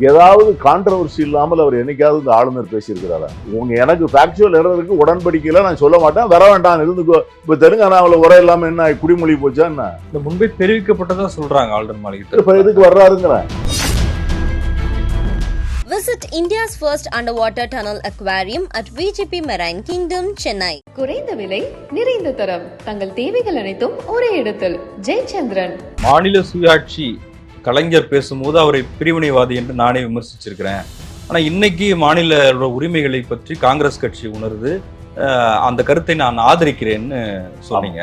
ஏதாவது கான்ட்ரவர்சி இல்லாமல் அவர் என்னைக்காவது இந்த ஆளுநர் பேசியிருக்கிறாரா? எனக்கு ஃபேக்சுவல் எரருக்கு உடன்படிக்கையில நான் சொல்ல மாட்டேன், வர வேண்டாம் இருந்துக்கோ. இப்ப தெலுங்கானாவில் உரை இல்லாம என்ன குடிமொழி போச்சா என்ன? இந்த முன்பே தெரிவிக்கப்பட்டதா சொல்றாங்க ஆளுநர் மாளிகை. இப்ப எதுக்கு வர்றாருங்கிறேன். Visit India's first underwater tunnel aquarium at VGP Marine Kingdom, Chennai. குறைந்த விலை, நிறைந்த தரம், தங்கள் தேவைகள் அனைத்தும் ஒரே இடத்தில். ஜெயச்சந்திரன். மாநில சுயாட்சி கலைஞர் பேசும்போது அவரை பிரிவினைவாதி என்று நானே விமர்சிச்சிருக்கிறேன். ஆனா இன்னைக்கு மாநில உரிமைகளை பற்றி காங்கிரஸ் கட்சி உணர்ந்து அந்த கருத்தை நான் ஆதரிக்கிறேன்னு சொன்னீங்க.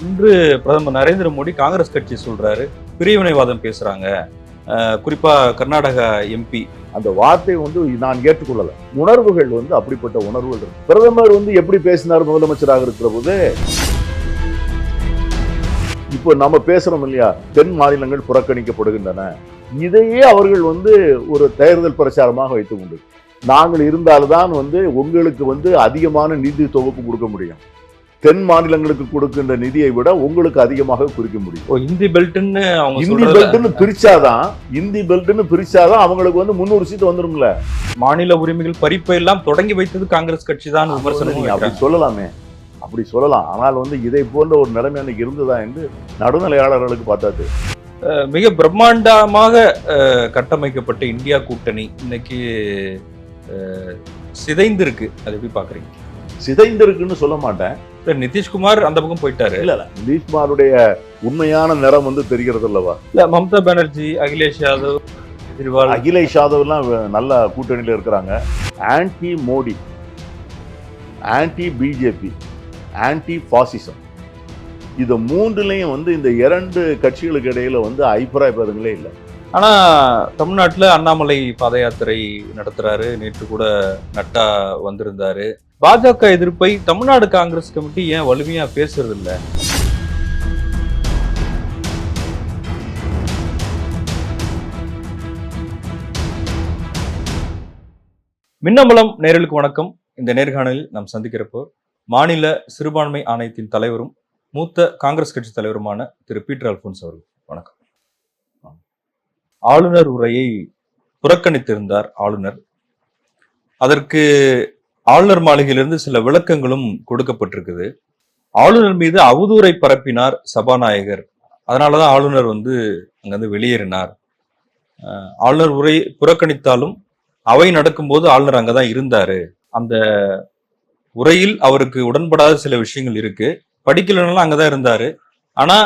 இன்று பிரதமர் நரேந்திர மோடி காங்கிரஸ் கட்சி சொல்றாரு பிரிவினைவாதம் பேசுறாங்க, குறிப்பா கர்நாடக எம்பி. அந்த வார்த்தை நான் ஏற்றுக்கொள்ளல. உணர்வுகள் அப்படிப்பட்ட உணர்வுகள் இருக்கு. பிரதமர் எப்படி பேசினார் முதலமைச்சராக இருக்கிற போது? இப்போ நம்ம பேசுறோம் இல்லையா, தென் மாநிலங்கள் புறக்கணிக்கப்படுகின்றன. இதையே அவர்கள் ஒரு தேர்தல் பிரச்சாரமாக வைத்துக் கொண்டு, நாங்கள் இருந்தால்தான் உங்களுக்கு அதிகமான நிதி தொகுப்பு கொடுக்க முடியும், தென் மாநிலங்களுக்கு கொடுக்கின்ற நிதியை விட உங்களுக்கு அதிகமாக குறிக்க முடியும். இந்தி பெல்ட்னு பிரிச்சாதான் அவங்களுக்கு 300 சீட் வந்துரும்ல. மாநில உரிமைகள் பறிப்பை எல்லாம் தொடங்கி வைத்தது காங்கிரஸ் கட்சி தான் விமர்சனம். அப்படி சொல்லலாமே, அப்படி சொல்லலாம். ஆனால் இதை போன்ற ஒரு நிலைமை அன்னைக்கு இருந்ததா என்று நடுநிலையாளர்களுக்கு பார்த்தாது. மிக பிரம்மாண்டமாக கட்டமைக்கப்பட்ட இந்தியா கூட்டணி இன்னைக்கு சிதைந்திருக்கு. அது எப்படி பாக்குறீங்க? சிதைந்திருக்குன்னு சொல்ல மாட்டேன். நிதிஷ்குமார் அந்த பக்கம் போயிட்டாரு. இல்ல நிதிஷ்குமாருடைய உண்மையான நிறம் தெரிகிறது அல்லவா? இல்ல மம்தா பானர்ஜி, அகிலேஷ் யாதவ், அகிலேஷ் யாதவ் எல்லாம் நல்ல கூட்டணியில இருக்கிறாங்க. Anti Modi, anti BJP, anti பாசிசம், இது மூன்றுலையும் இந்த இரண்டு கட்சிகளுக்கு இடையில அபிப்பிராய பேதங்களே இல்லை. ஆனா தமிழ்நாட்டுல அண்ணாமலை பாத யாத்திரை நடத்துறாரு. நேற்று கூட நட்டா வந்திருந்தாரு. பாஜக எதிர்ப்பை தமிழ்நாடு காங்கிரஸ் கமிட்டி ஏன் வலிமையா பேசுறது இல்ல? மின்னம்பலம் நேயர்களுக்கு வணக்கம். இந்த நேர்காணலில் நாம் சந்திக்கிறப்போ மாநில சிறுபான்மை ஆணையத்தின் தலைவரும் மூத்த காங்கிரஸ் கட்சி தலைவருமான திரு பீட்டர் அல்போன்ஸ் அவர்கள். வணக்கம். ஆளுநர் உரையை புறக்கணித்திருந்தார் ஆளுநர். அதற்கு ஆளுநர் மாளிகையிலிருந்து சில விளக்கங்களும் கொடுக்கப்பட்டிருக்குது. ஆளுநர் மீது அவதூறை பரப்பினார் சபாநாயகர், அதனாலதான் ஆளுநர் அங்கிருந்து வெளியேறினார். ஆளுநர் உரை புறக்கணித்தாலும் அவை நடக்கும்போது ஆளுநர் அங்கதான் இருந்தாரு. அந்த உரையில் அவருக்கு உடன்படாத சில விஷயங்கள் இருக்கு, படிக்கலனாலும் அங்கதான் இருந்தாரு. ஆனா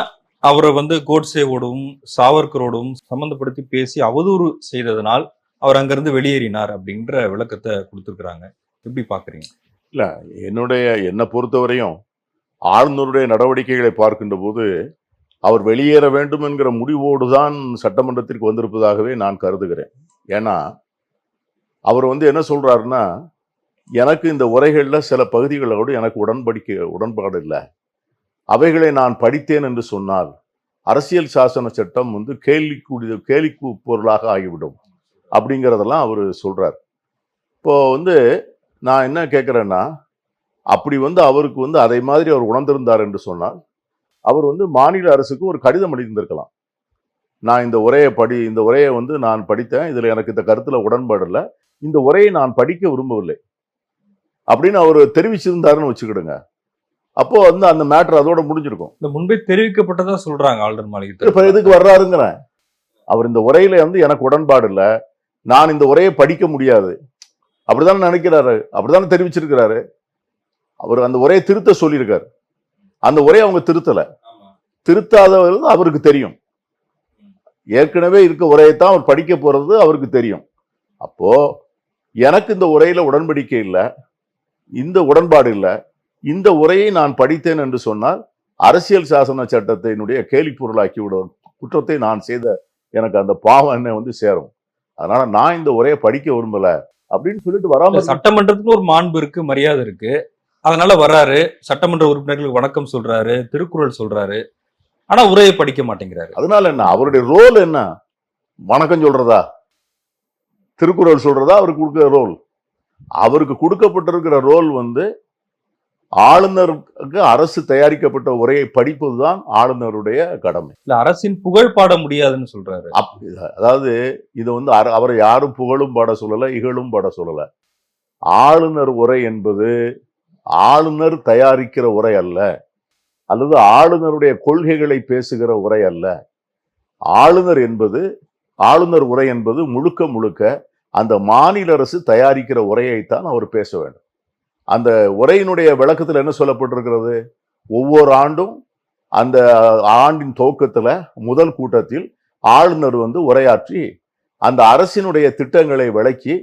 அவரை கோட்சேவோடும் சாவர்கரோடும் சம்பந்தப்படுத்தி பேசி அவதூறு செய்ததனால் அவர் அங்கிருந்து வெளியேறினார் அப்படின்ற விளக்கத்தை கொடுத்துருக்குறாங்க. எப்படி பாக்குறீங்க? இல்ல, என்னை பொறுத்தவரையும் ஆளுநருடைய நடவடிக்கைகளை பார்க்கின்ற போது அவர் வெளியேற வேண்டும் என்கிற முடிவோடு தான் சட்டமன்றத்திற்கு வந்திருப்பதாகவே நான் கருதுகிறேன். ஏன்னா அவர் என்ன சொல்றாருன்னா, எனக்கு இந்த உரைகளில் சில பகுதிகளோடு எனக்கு உடன்பாடு இல்லை, அவைகளை நான் படித்தேன் என்று சொன்னால் அரசியல் சாசன சட்டம் கேலிக்கு பொருளாக ஆகிவிடும் அப்படிங்கிறதெல்லாம் அவர் சொல்றார். இப்போ நான் என்ன கேட்குறேன்னா, அப்படி அவருக்கு அதை மாதிரி அவர் உணர்ந்திருந்தார் என்று சொன்னால் அவர் மாநில அரசுக்கு ஒரு கடிதம் அளித்திருக்கலாம். நான் இந்த உரையை நான் படித்தேன், இதில் எனக்கு இந்த கருத்தில் உடன்பாடு இல்லை, இந்த உரையை நான் படிக்க விரும்பவில்லை அப்படின்னு அவர் தெரிவிச்சிருந்தாருன்னு வச்சுக்கிடுங்க. அப்போ அந்த மேட்டர் அதோட முடிஞ்சிருக்கும். இந்த முன்பே தெரிவிக்கப்பட்டதா சொல்றாங்க ஆளுநர் மாளிகை. இப்ப எதுக்கு வர்றாருங்கிறேன். அவர் இந்த உரையில எனக்கு உடன்பாடு இல்லை, நான் இந்த உரையை படிக்க முடியாது அப்படித்தானே நினைக்கிறாரு, அப்படித்தானே தெரிவிச்சிருக்கிறாரு. அவர் அந்த உரையை திருத்த சொல்லியிருக்காரு. அந்த உரையை அவங்க திருத்தாதவர் அவருக்கு தெரியும். ஏற்கனவே இருக்க உரையைத்தான் அவர் படிக்க போறது அவருக்கு தெரியும். அப்போ எனக்கு இந்த உரையில உடன்படிக்கை இல்லை, இந்த உடன்பாடு இல்லை, இந்த உரையை நான் படித்தேன் என்று சொன்னால் அரசியல் சாசன சட்டத்தினுடைய கேலி பொருளாக்கி விடும் குற்றத்தை நான் செய்த எனக்கு அந்த பாவம் என்ன சேரும். அதனால நான் இந்த உரையை படிக்க விரும்பல அப்படின்னு சொல்லிட்டு வராம. சட்டமன்றத்துக்கு ஒரு மாண்பு இருக்கு, மரியாதை இருக்கு, அதனால வர்றாரு, சட்டமன்ற உறுப்பினர்களுக்கு வணக்கம் சொல்றாரு, திருக்குறள் சொல்றாரு, ஆனா உரையை படிக்க மாட்டேங்கிறாரு. அதனால என்ன அவருடைய ரோல் என்ன? வணக்கம் சொல்றதா, திருக்குறள் சொல்றதா அவருக்கு கொடுக்கிற ரோல்? அவருக்கு கொடுக்கப்பட்டிருக்கிற ரோல் ஆளுநருக்கு அரசு தயாரிக்கப்பட்ட உரையை படிப்பதுதான் ஆளுநருடைய கடமை. இல்ல அரசின் புகழ் பாட முடியாதுன்னு சொல்றாரு. அதாவது இது வந்து அவரை யாரும் புகழும் பாட சொல்லல, இகழும் பாட சொல்லல. ஆளுநர் உரை என்பது ஆளுநர் தயாரிக்கிற உரை அல்ல, அல்லது ஆளுநருடைய கொள்கைகளை பேசுகிற உரை அல்ல. ஆளுநர் உரை என்பது முழுக்க முழுக்க அந்த மாநில அரசு தயாரிக்கிற உரையைத்தான் அவர் பேச வேண்டும். அந்த உரையினுடைய விளக்கத்தில் என்ன சொல்லப்பட்டிருக்கிறது? ஒவ்வொரு ஆண்டும் அந்த ஆண்டின் துவக்கத்துல முதல் கூட்டத்தில் ஆளுநர் வந்து உரையாற்றி அந்த அரசினுடைய திட்டங்களை விளக்கி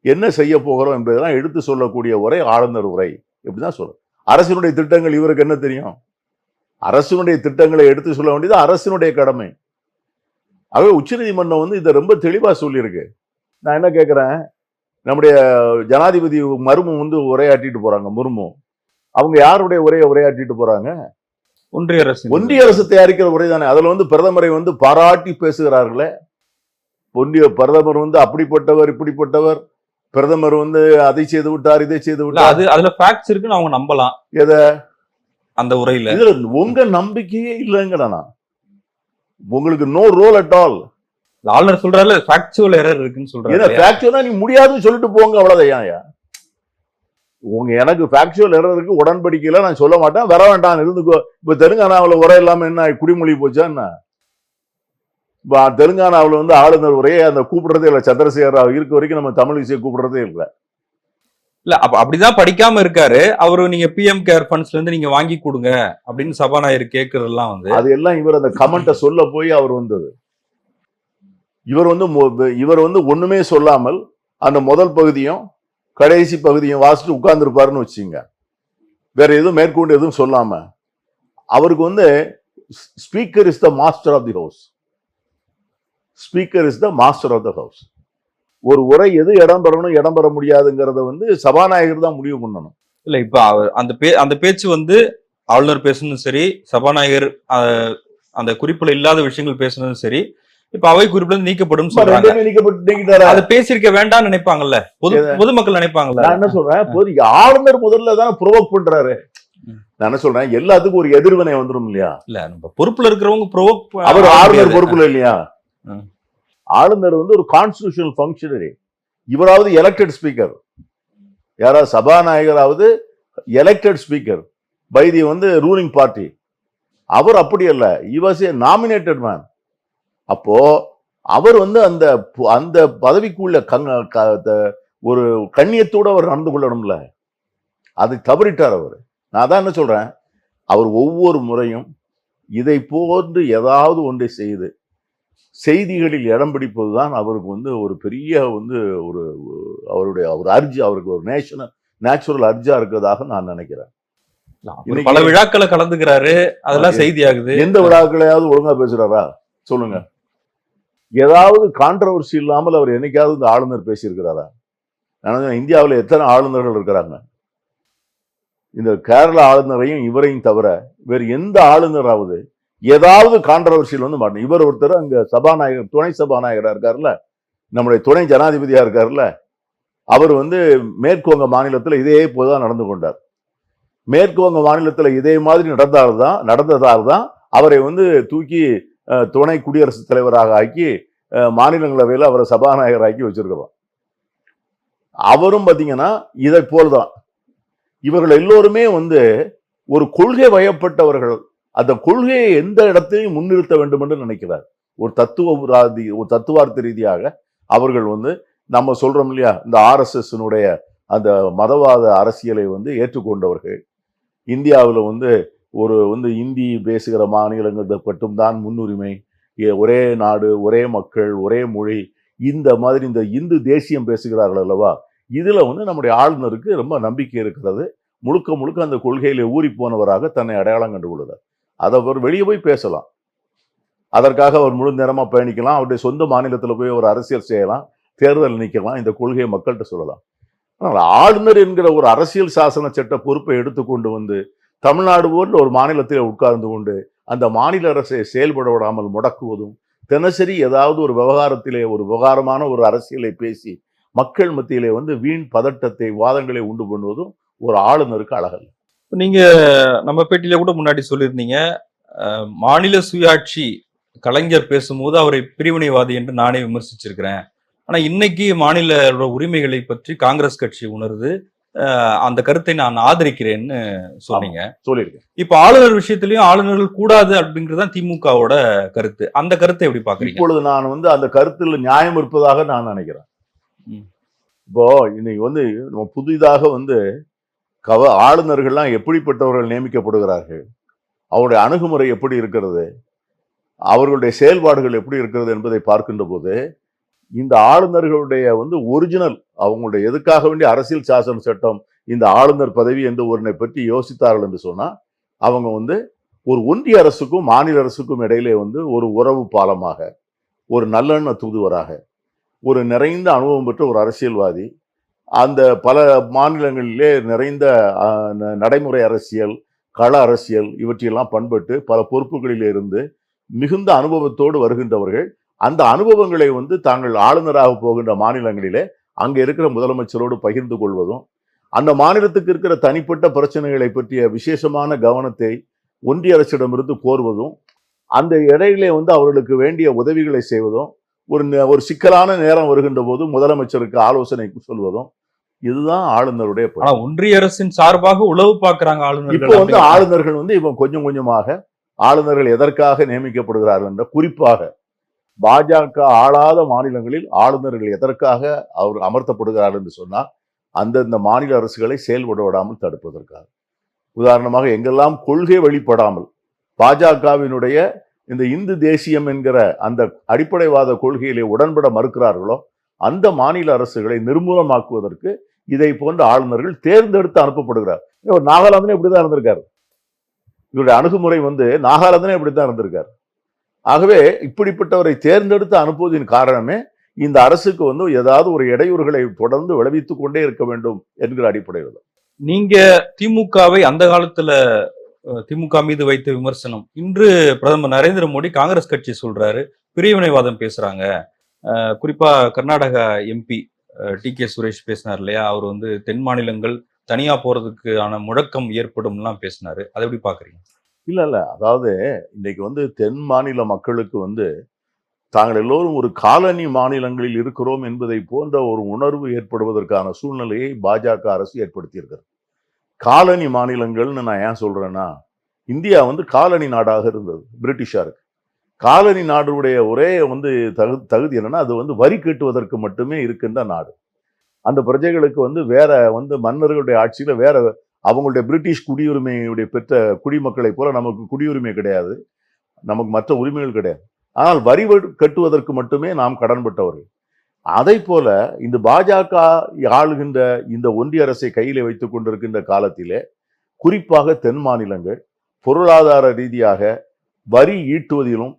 என்ன செய்ய போகிறோம் என்பதெல்லாம் எடுத்து சொல்லக்கூடிய உரை ஆளுநர் உரை. இப்படிதான் சொல்லும். அரசினுடைய திட்டங்கள் இவருக்கு என்ன தெரியும்? அரசினுடைய திட்டங்களை எடுத்து சொல்ல வேண்டியது அரசினுடைய கடமை. ஆகவே உச்சநீதிமன்றம் வந்து இதை ரொம்ப தெளிவா சொல்லியிருக்கு. நான் என்ன கேட்கிறேன், நம்முடைய ஜனாதிபதி மருமு வந்து உரையாற்றிட்டு போறாங்க. முர்மு அவங்க யாருடைய உரையாற்றிட்டு போறாங்க? ஒன்றிய அரசு தயாரிக்கிற உரை தானே. அதுல வந்து பிரதமரை வந்து பாராட்டி பேசுகிறார்களே. பிரதமர் வந்து அப்படிப்பட்டவர் இப்படிப்பட்டவர், பிரதமர் வந்து அதை செய்து விட்டார் இதை செய்து விட்டார். அதுல ஃபேக்ட்ஸ் இருக்குன்னு அவங்க நம்பலாம். எதை? அந்த உரையில. இதுல உங்க நம்பிக்கையே இல்லைங்கிறனா? உங்களுக்கு நோ ரோல் அட் ஆல். ஆளுநர் சொல்றாரு ஃபேக்சுவல் எரர் இருக்குன்னு சொல்றாரு. ஃபேக்சுவலா நீ முடியாதுன்னு சொல்லிட்டு போங்க, அவ்வளவுதான். எனக்கு ஃபேக்சுவல் எரர் இருக்கு, உடன்படிக்கையில நான் சொல்ல மாட்டேன், வர வேண்டாம் இருந்துக்கோ. இப்ப தெலுங்கானாவில் உரை இல்லாம என்ன குடிமொழி போச்சா என்ன? தெலுங்கானாவில் வந்து ஆளுநர் உரையை அந்த கூப்பிடுறதே இல்லை. சந்திரசேகர ராவ் இருக்க வரைக்கும் நம்ம தமிழ் விஷயம் கூப்பிடுறதே இல்லை. இல்ல அப்படிதான் படிக்காம இருக்காரு அவரு. நீங்க பிஎம் கேர் ஃபண்ட்ஸ்ல இருந்து நீங்க வாங்கி கொடுங்க அப்படின்னு சபாநாயகர் கேட்கறதெல்லாம் வந்து அது எல்லாம் இவர் அந்த கமெண்ட்டை சொல்ல போய் அவர் வந்தது. இவர் வந்து ஒண்ணுமே சொல்லாமல் அந்த முதல் பகுதியும் கடைசி பகுதியும் வாசிட்டு உட்கார்ந்து இருப்பாருன்னு வச்சுங்க. வேற எதுவும் மேற்கொண்டு எதுவும் சொல்லாம அவருக்கு வந்து speaker is the master of the house. Speaker is the master of the house. ஒரு உரை எது இடம்பெறணும் இடம்பெற முடியாதுங்கிறத வந்து சபாநாயகர் தான் முடிவு பண்ணணும். இல்ல இப்ப அந்த பேச்சு வந்து ஆளுநர் பேசணும் சரி, சபாநாயகர் அந்த குறிப்புல இல்லாத விஷயங்கள் பேசணும் சரி, இப்ப அவை குறிப்புல நீக்கப்படும் சொல்றாங்க. அது பேசிருக்க வேண்டாம்னு நினைப்பாங்கல்ல பொதுமக்கள் நினைப்பாங்கல்ல. நான் என்ன சொல்றேன், ஆளுநர் முதல்ல தானே ப்ரோவோக் பண்றாரு. நான் என்ன சொல்றேன், எல்லாத்துக்கும் ஒரு எதிர்வினை வந்துடும் இல்லையா? இல்ல நம்ம பொறுப்புல இருக்கிறவங்க ப்ரோவோக். அவர் ஆளுநர் பொறுப்புல இல்லையா? ஆளுநர் வந்து ஒரு கான்ஸ்டிடியூஷனல் ஃபங்க்ஷனரி. இவராவது எலெக்டட் ஸ்பீக்கர், யாராவது சபாநாயகராவது எலெக்டட் ஸ்பீக்கர் பை தி வந்து ரூலிங் பார்ட்டி. அவர் அப்படி அல்ல, he was a nominated man. அப்போ அவர் வந்து அந்த அந்த பதவிக்குள்ள ஒரு கண்ணியத்தோடு அவர் நடந்து கொள்ளணும்ல, அதை தவறிட்டார் அவர். நான் தான் என்ன சொல்றேன், அவர் ஒவ்வொரு முறையும் இதை போன்று ஏதாவது ஒன்றை செய்து செய்திகளில் இடம் பிடிப்பதுதான் அவருக்கு வந்து ஒரு பெரிய வந்து ஒரு அர்ஜி, அவருக்கு ஒரு நேச்சுரல் அர்ஜா இருக்கிறதாக நான் நினைக்கிறேன். பல விழாக்களை கலந்துக்கிறாரு, அதெல்லாம் செய்தி ஆகுது. எந்த விழாக்களையாவது ஒழுங்கா பேசுறாரா சொல்லுங்க? ஏதாவது கான்ட்ரவர்சி இல்லாமல் அவர் என்னைக்காவது இந்த ஆளுநர் பேசியிருக்கிறாரா? இந்தியாவில் எத்தனை ஆளுநர்கள் இருக்கிறாங்க? இந்த கேரள ஆளுநரையும் இவரையும் தவிர வேறு எந்த ஆளுநராவது ஏதாவது கான்ட்ரவர்சியில் வந்து மாட்டோம். இவர் ஒருத்தர் அங்க சபாநாயகர், துணை சபாநாயகரா இருக்காருல்ல, நம்முடைய துணை ஜனாதிபதியா இருக்காருல்ல, அவர் வந்து மேற்கு வங்க மாநிலத்தில் இதே போதுதான் நடந்து கொண்டார். மேற்கு வங்க மாநிலத்தில் இதே மாதிரி நடந்ததால் தான் அவரை வந்து தூக்கி துணை குடியரசுத் தலைவராக ஆக்கி மாநிலங்களவையில் அவரை சபாநாயகர் ஆக்கி வச்சிருக்கிறோம். அவரும் பார்த்தீங்கன்னா இதை போல்தான். இவர்கள் எல்லோருமே வந்து ஒரு கொள்கை வயப்பட்டவர்கள். அந்த கொள்கையை எந்த இடத்தையும் முன்னிறுத்த வேண்டும் என்று நினைக்கிறார். ஒரு தத்துவார்த்த ரீதியாக அவர்கள் வந்து நம்ம சொல்றோம் இல்லையா, இந்த RSS-னுடைய அந்த மதவாத அரசியலை வந்து ஏற்றுக்கொண்டவர்கள். இந்தியாவில் வந்து வந்து இந்தி பேசுகிற மாநிலங்கள் மட்டும்தான் முன்னுரிமை, ஒரே நாடு ஒரே மக்கள் ஒரே மொழி, இந்த மாதிரி இந்த இந்து தேசியம் பேசுகிறார்கள் அல்லவா, இதுல வந்து நம்முடைய ஆளுநருக்கு ரொம்ப நம்பிக்கை இருக்கிறது. முழுக்க முழுக்க அந்த கொள்கையில ஊறி போனவராக தன்னை அடையாளம் கண்டு கொள்கிறார். அதை அவர் வெளியே போய் பேசலாம், அதற்காக அவர் முழு நேரமா பயணிக்கலாம், அவருடைய சொந்த மாநிலத்தில் போய் ஒரு அரசியல் செய்யலாம், தேர்தல் நிற்கலாம், இந்த கொள்கையை மக்கள்கிட்ட சொல்லலாம். ஆனால் ஆளுநர் என்கிற ஒரு அரசியல் சாசன சட்ட பொறுப்பை எடுத்துக்கொண்டு வந்து தமிழ்நாடு போன்ற ஒரு மாநிலத்தில் உட்கார்ந்து கொண்டு அந்த மாநில அரசை செயல்பட விடாமல் முடக்குவதும், தினசரி ஏதாவது ஒரு விவகாரத்திலே ஒரு விவகாரமான ஒரு அரசியலை பேசி மக்கள் மத்தியிலே வந்து வீண் பதட்டத்தை வாதங்களை உண்டு பண்ணுவதும் ஒரு ஆளுநருக்கு அழகல்ல. நீங்க நம்ம பேட்டியில கூட முன்னாடி சொல்லியிருந்தீங்க, மாநில சுயாட்சி கலைஞர் பேசும்போது அவரை பிரிவினைவாதி என்று நானே விமர்சிச்சிருக்கிறேன். ஆனா இன்னைக்கு மாநில உரிமைகளை பற்றி காங்கிரஸ் கட்சி உணருது. அந்த கருத்தை நான் ஆதரிக்கிறேன்னு சொன்னீங்க. சொல்லியிருக்கேன். இப்ப ஆளுநர் விஷயத்திலயும் ஆளுநர்கள் கூடாது அப்படிங்கிறது தான் திமுகவோட கருத்து. அந்த கருத்தை எப்படி பாக்குறீங்க? இப்பொழுது நான் அந்த கருத்துல நியாயம் இருப்பதாக நான் நினைக்கிறேன். ம். இப்போ இன்னைக்கு நம்ம புதிதாக ஆளுநர்கள்லாம் எப்படிப்பட்டவர்கள் நியமிக்கப்படுகிறார்கள், அவருடைய அணுகுமுறை எப்படி இருக்கிறது, அவர்களுடைய செயல்பாடுகள் எப்படி இருக்கிறது என்பதை பார்க்கின்ற போது இந்த ஆளுநர்களுடைய ஒரிஜினல் அவங்களுடைய எதுக்காக வேண்டிய அரசியல் சாசன சட்டம் இந்த ஆளுநர் பதவி என்று ஒருனை பற்றி யோசித்தார்கள் என்று சொன்னா அவங்க ஒரு ஒன்றிய அரசுக்கும் மாநில அரசுக்கும் இடையிலே ஒரு உறவு பாலமாக, ஒரு நல்லெண்ண தூதுவராக, ஒரு நிறைந்த அனுபவம் பெற்ற ஒரு அரசியல்வாதி, அந்த பல மாநிலங்களிலே நிறைந்த நடைமுறை அரசியல், கள அரசியல் இவற்றையெல்லாம் பண்பட்டு பல பொறுப்புகளிலே இருந்து மிகுந்த அனுபவத்தோடு வருகின்றவர்கள். அந்த அனுபவங்களை தாங்கள் ஆளுநராக போகின்ற மாநிலங்களிலே அங்கே இருக்கிற முதலமைச்சரோடு பகிர்ந்து கொள்வதும், அந்த மாநிலத்துக்கு இருக்கிற தனிப்பட்ட பிரச்சனைகளை பற்றிய விசேஷமான கவனத்தை ஒன்றிய அரசிடமிருந்து கோருவதும், அந்த இடையிலே அவர்களுக்கு வேண்டிய உதவிகளை செய்வதும், ஒரு சிக்கலான நேரம் வருகின்ற போது முதலமைச்சருக்கு ஆலோசனை சொல்வதும், இதுதான் ஆளுநருடைய ஆனா ஒன்றிய அரசின் சார்பாக உளவு பார்க்கிறாங்க ஆளுநர்கள். இப்போ ஆளுநர்கள் இப்போ கொஞ்சம் கொஞ்சமாக ஆளுநர்கள் எதற்காக நியமிக்கப்படுகிறார்கள் என்ற, குறிப்பாக பாஜக ஆளாத மாநிலங்களில் ஆளுநர்கள் எதற்காக அவர் அமர்த்தப்படுகிறார்கள் என்று சொன்னால் அந்தந்த மாநில அரசுகளை செயல்பட விடாமல் தடுப்பதற்காக. உதாரணமாக எங்கெல்லாம் கொள்கை வெளிப்படாமல் பாஜகவினுடைய இந்த இந்து தேசியம் என்கிற அந்த அடிப்படைவாத கொள்கையிலே உடன்பட மறுக்கிறார்களோ அந்த மாநில அரசுகளை நிர்மூலமாக்குவதற்கு இதை போன்ற ஆளுநர்கள் தேர்ந்தெடுத்து அனுப்பப்படுகிறார். நாகாலாந்திலே இப்படிதான் இருந்திருக்காரு. இவருடைய அணுகுமுறை நாகாலாந்திலே இப்படித்தான் இருந்திருக்காரு. ஆகவே இப்படிப்பட்டவரை தேர்ந்தெடுத்து அனுப்புவதின் காரணமே இந்த அரசுக்கு ஏதாவது ஒரு இடையூறுகளை தொடர்ந்து விளைவித்துக் கொண்டே இருக்க வேண்டும் என்கிற அடிப்படையில். நீங்க திமுகவை அந்த காலத்துல திமுக மீது வைத்த விமர்சனம், இன்று பிரதமர் நரேந்திர மோடி காங்கிரஸ் கட்சி சொல்றாரு பிரிவினைவாதம் பேசுறாங்க. குறிப்பா கர்நாடகா எம்பி டி.கே. சுரேஷ் பேசினார் இல்லையா, அவர் தென் மாநிலங்கள் தனியா போறதுக்கான முழக்கம் ஏற்படும்லாம் பேசினாரு. அதை எப்படி பாக்குறீங்க? இல்ல அதாவது இன்னைக்கு தென் மாநில மக்களுக்கு தாங்கள் எல்லோரும் ஒரு காலனி மாநிலங்களில் இருக்கிறோம் என்பதை போன்ற ஒரு உணர்வு ஏற்படுவதற்கான சூழ்நிலையை பாஜக அரசு ஏற்படுத்தி இருக்கிறது. காலனி மாநிலங்கள்னு நான் ஏன் சொல்றேன்னா, இந்தியா காலனி நாடாக இருந்தது பிரிட்டிஷாருக்கு. காலனி நாடுடைய ஒரே தகுதி என்னன்னா, அது வரி கட்டுவதற்கு மட்டுமே இருக்கின்ற நாடு. அந்த பிரஜைகளுக்கு வேற மன்னர்களுடைய ஆட்சியில வேற அவங்களுடைய பிரிட்டிஷ் குடியுரிமையுடைய பெற்ற குடிமக்களை போல நமக்கு குடியுரிமை கிடையாது, நமக்கு மற்ற உரிமைகள் கிடையாது. ஆனால் வரி கட்டுவதற்கு மட்டுமே நாம் கடன்பட்டவர்கள். அதை போல இந்த பாஜக ஆளுகின்ற இந்த ஒன்றிய அரசை கையிலே வைத்துக் கொண்டிருக்கின்ற காலத்திலே குறிப்பாக தென் மாநிலங்கள் பொருளாதார ரீதியாக வரி ஈட்டுவதிலும்,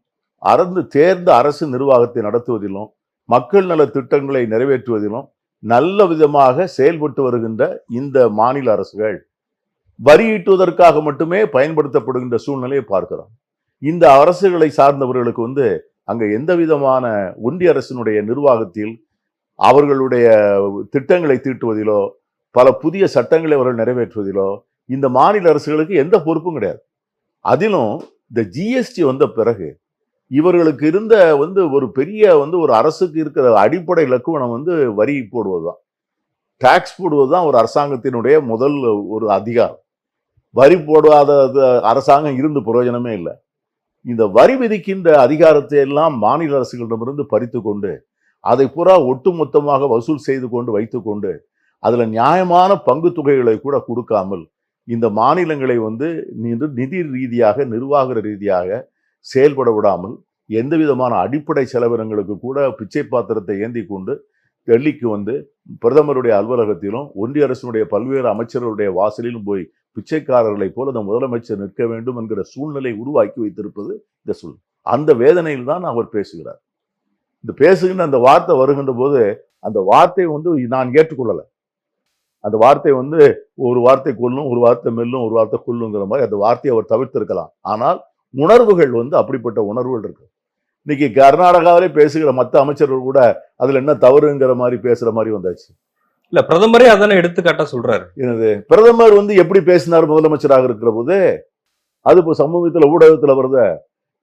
தேர்ந்த அரசு நிர்வாகத்தை நடத்துவதிலும், மக்கள் நல திட்டங்களை நிறைவேற்றுவதிலும் நல்ல விதமாக செயல்பட்டு வருகின்ற இந்த மாநில அரசுகள் வரி ஈட்டுவதற்காக மட்டுமே பயன்படுத்தப்படுகின்ற சூழ்நிலையை பார்க்கிறோம். இந்த அரசுகளை சார்ந்தவர்களுக்கு அங்க எந்த விதமான ஒன்றிய அரசினுடைய நிர்வாகத்தில் அவர்களுடைய திட்டங்களை தீட்டுவதிலோ, பல புதிய சட்டங்களை அவர்கள் நிறைவேற்றுவதிலோ இந்த மாநில அரசுகளுக்கு எந்த பொறுப்பும் கிடையாது. அதிலும் இந்த ஜிஎஸ்டி வந்த பிறகு இவர்களுக்கு இருந்த ஒரு பெரிய ஒரு அரசுக்கு இருக்கிற அடிப்படை இலக்குவனம் வரி போடுவதுதான், டாக்ஸ் போடுவதுதான் ஒரு அரசாங்கத்தினுடைய முதல் ஒரு அதிகாரம். வரி போடாத அரசாங்கம் இருந்து பிரயோஜனமே இல்லை. இந்த வரி விதிக்கின்ற அதிகாரத்தை எல்லாம் மாநில அரசுகளிடமிருந்து பறித்து கொண்டு அதை பூரா ஒட்டுமொத்தமாக வசூல் செய்து கொண்டு வைத்துக்கொண்டு அதுல நியாயமான பங்கு தொகைகளை கூட கொடுக்காமல் இந்த மாநிலங்களை நிதி ரீதியாக நிர்வாக ரீதியாக செயல்பட விடாமல் எந்த விதமான அடிப்படை செலவினங்களுக்கு கூட பிச்சை பாத்திரத்தை ஏந்தி கொண்டு டெல்லிக்கு பிரதமருடைய அலுவலகத்திலும் ஒன்றிய அரசினுடைய பல்வேறு அமைச்சர்களுடைய வாசலிலும் போய் பிச்சைக்காரர்களை போல அந்த முதலமைச்சர் நிற்க வேண்டும் என்கிற சூழ்நிலை உருவாக்கி வைத்திருப்பது இந்த சூழ்நிலை. அந்த வேதனையில் தான் அவர் பேசுகிறார். இந்த பேசுகின்ற அந்த வார்த்தை வருகின்ற போது அந்த வார்த்தை நான் ஏற்றுக்கொள்ளல. அந்த வார்த்தை ஒரு வார்த்தை கொல்லும், ஒரு வார்த்தை மெல்லும், ஒரு வார்த்தை கொல்லுங்கிற மாதிரி அந்த வார்த்தையை அவர் தவிர்த்திருக்கலாம். ஆனால் உணர்வுகள் அப்படிப்பட்ட உணர்வுகள் இருக்கு. இன்னைக்கு கர்நாடகாவிலே பேசுகிற மற்ற அமைச்சர்கள் கூட அதுல என்ன தவறுங்கிற மாதிரி பேசுற மாதிரி வந்தாச்சு. இல்ல பிரதமரே அதானே எடுத்துக்காட்டா சொல்றாரு. எனது பிரதமர் வந்து எப்படி பேசினார் முதலமைச்சராக இருக்கிற போது? அது இப்போ சமூகத்துல ஊடகத்துல வருத,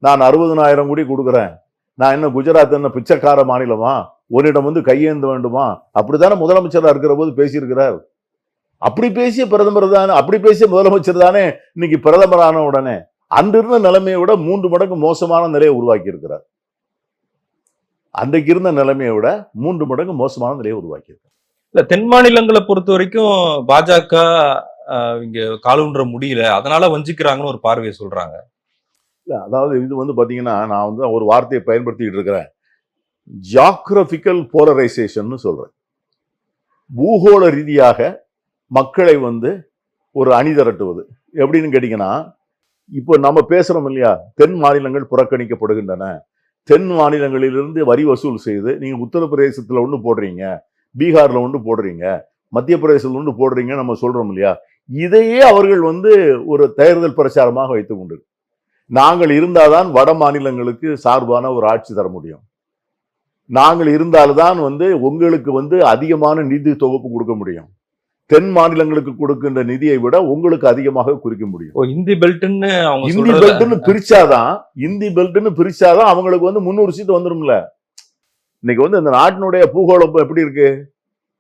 நான் 60,000 கோடி கொடுக்குறேன், நான் என்ன குஜராத் என்ன பிச்சைக்கார மாநிலமா, உன்னிடம் வந்து கையேந்த வேண்டுமா, அப்படித்தானே முதலமைச்சராக இருக்கிற போது பேசியிருக்கிறார். அப்படி பேசிய பிரதமர் தானே, அப்படி பேசிய முதலமைச்சர் தானே இன்னைக்கு பிரதமரான உடனே அன்றிருந்த நிலைமையை விட 3 மடங்கு மோசமான நிலையை உருவாக்கி இருக்கிறார். அன்றைக்கு இருந்த நிலைமையை விட 3 மடங்கு மோசமான நிலையை உருவாக்கி இருக்கிறார். இல்ல தென் மாநிலங்களை பொறுத்த வரைக்கும் பாஜக இங்க காலூன்ற முடியல, அதனால வஞ்சிக்கிறாங்கன்னு ஒரு பார்வையை சொல்றாங்க. இல்ல, அதாவது இது வந்து பாத்தீங்கன்னா, நான் வந்து ஒரு வார்த்தையை பயன்படுத்திட்டு இருக்கிறேன், ஜியாகிரபிக்கல் போலரைசேஷன் சொல்றேன். பூகோள ரீதியாக மக்களை வந்து ஒரு அணி திரட்டுவது எப்படின்னு கேட்டீங்கன்னா, இப்போ நம்ம பேசுறோம் இல்லையா, தென் மாநிலங்கள் புறக்கணிக்கப்படுகின்றன, தென் மாநிலங்களிலிருந்து வரி வசூல் செய்து நீங்க உத்தரப்பிரதேசத்துல ஒண்ணு போடுறீங்க, பீகார்ல ஒண்ணு போடுறீங்க, மத்திய பிரதேசத்துல ஒண்ணு போடுறீங்க, நம்ம சொல்றோம் இல்லையா. இதையே அவர்கள் வந்து ஒரு தேர்தல் பிரச்சாரமாக வைத்துக் கொண்டு, நாங்கள் இருந்தால்தான் வட மாநிலங்களுக்கு சார்பான ஒரு ஆட்சி தர முடியும், நாங்கள் இருந்தால்தான் வந்து உங்களுக்கு வந்து அதிகமான நிதி தொகுப்பு கொடுக்க முடியும், தென் மாநிலங்களுக்கு கொடுக்கின்ற நிதியை விட உங்களுக்கு அதிகமாக குறிக்க முடியும். இந்தி பெல்ட்னு அவங்க இந்தி பெல்ட்னு பிரிச்சாதான், இந்தி பெல்ட்னு பிரிச்சாதான் அவங்களுக்கு வந்து 300 சீட் வந்துரும்ல. இன்னைக்கு வந்து இந்த நாட்டினுடைய பூகோளம் எப்படி இருக்கு,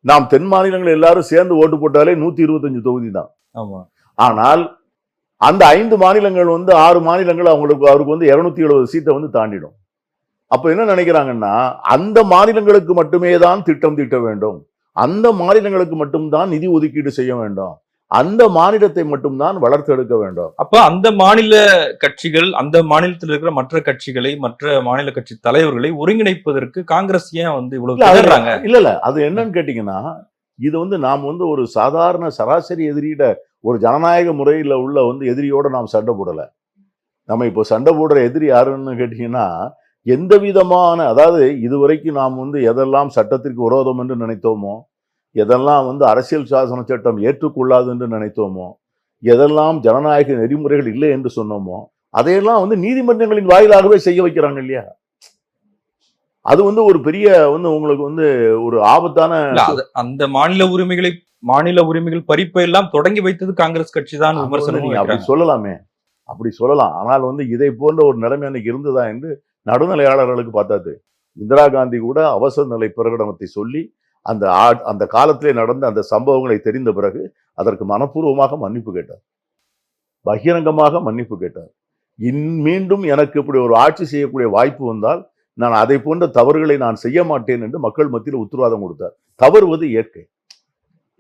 நாம் தென் மாநிலங்கள் எல்லாரும் சேர்ந்து ஓட்டு போட்டாலே 125 தொகுதி தான். ஆமா. ஆனால் அந்த 5 மாநிலங்கள் வந்து 6 மாநிலங்கள் அவருக்கு வந்து 270 சீட்டை வந்து தாண்டிடும். அப்ப என்ன நினைக்கிறாங்கன்னா, அந்த மாநிலங்களுக்கு மட்டுமே தான் திட்டம் தீட்ட வேண்டும், அந்த மாநிலங்களுக்கு மட்டும்தான் நிதி ஒதுக்கீடு செய்ய வேண்டும், அந்த மாநிலத்தை மட்டும்தான் வளர்த்தெடுக்க வேண்டும். அப்ப அந்த மாநில கட்சிகள், அந்த மாநிலத்தில் இருக்கிற மற்ற கட்சிகளை, மற்ற மாநில கட்சி தலைவர்களை ஒருங்கிணைப்பதற்கு காங்கிரஸ் ஏன் வந்து இவ்வளவு திணறாங்க? இல்ல அது என்னன்னு கேட்டீங்கன்னா, இது வந்து நாம் வந்து ஒரு சாதாரண சராசரி எதிரியிட ஒரு ஜனநாயக முறையில உள்ள வந்து எதிரியோட நாம் சண்டை போடல. நம்ம இப்போ சண்டை போடுற எதிரி யாருன்னு கேட்டீங்கன்னா, எந்த விதமான, அதாவது இதுவரைக்கும் நாம் வந்து எதெல்லாம் சட்டத்திற்கு விரோதம் என்று நினைத்தோமோ, எதெல்லாம் வந்து அரசியல் சாசன சட்டம் ஏற்றுக்கொள்ளாது என்று நினைத்தோமோ, எதெல்லாம் ஜனநாயக நெறிமுறைகள் இல்லை என்று சொன்னோமோ, அதையெல்லாம் வந்து நீதிமன்றங்களின் வாயிலாகவே செய்ய வைக்கிறாங்க இல்லையா. அது வந்து ஒரு பெரிய வந்து உங்களுக்கு வந்து ஒரு ஆபத்தான, அந்த மாநில உரிமைகள் பறிப்பை எல்லாம் தொடங்கி வைத்தது காங்கிரஸ் கட்சி தான் விமர்சனம். அப்படி சொல்லலாமே, அப்படி சொல்லலாம். ஆனால் வந்து இதை போன்ற ஒரு நிலைமை அன்னைக்கு இருந்ததா என்று நடுநிலையாளர்களுக்கு பார்த்தாது. இந்திரா காந்தி கூட அவசர நிலை பிரகடனத்தை சொல்லி அந்த காலத்திலே நடந்த அந்த சம்பவங்களை தெரிந்த பிறகு அதற்கு மனப்பூர்வமாக மன்னிப்பு கேட்டார், பகிரங்கமாக மன்னிப்பு கேட்டார். மீண்டும் எனக்கு இப்படி ஒரு ஆட்சி செய்யக்கூடிய வாய்ப்பு வந்தால் நான் அதை போன்ற தவறுகளை நான் செய்ய மாட்டேன் என்று மக்கள் மத்தியில் உத்தரவாதம் கொடுத்தார். தவறுவது இயற்கை,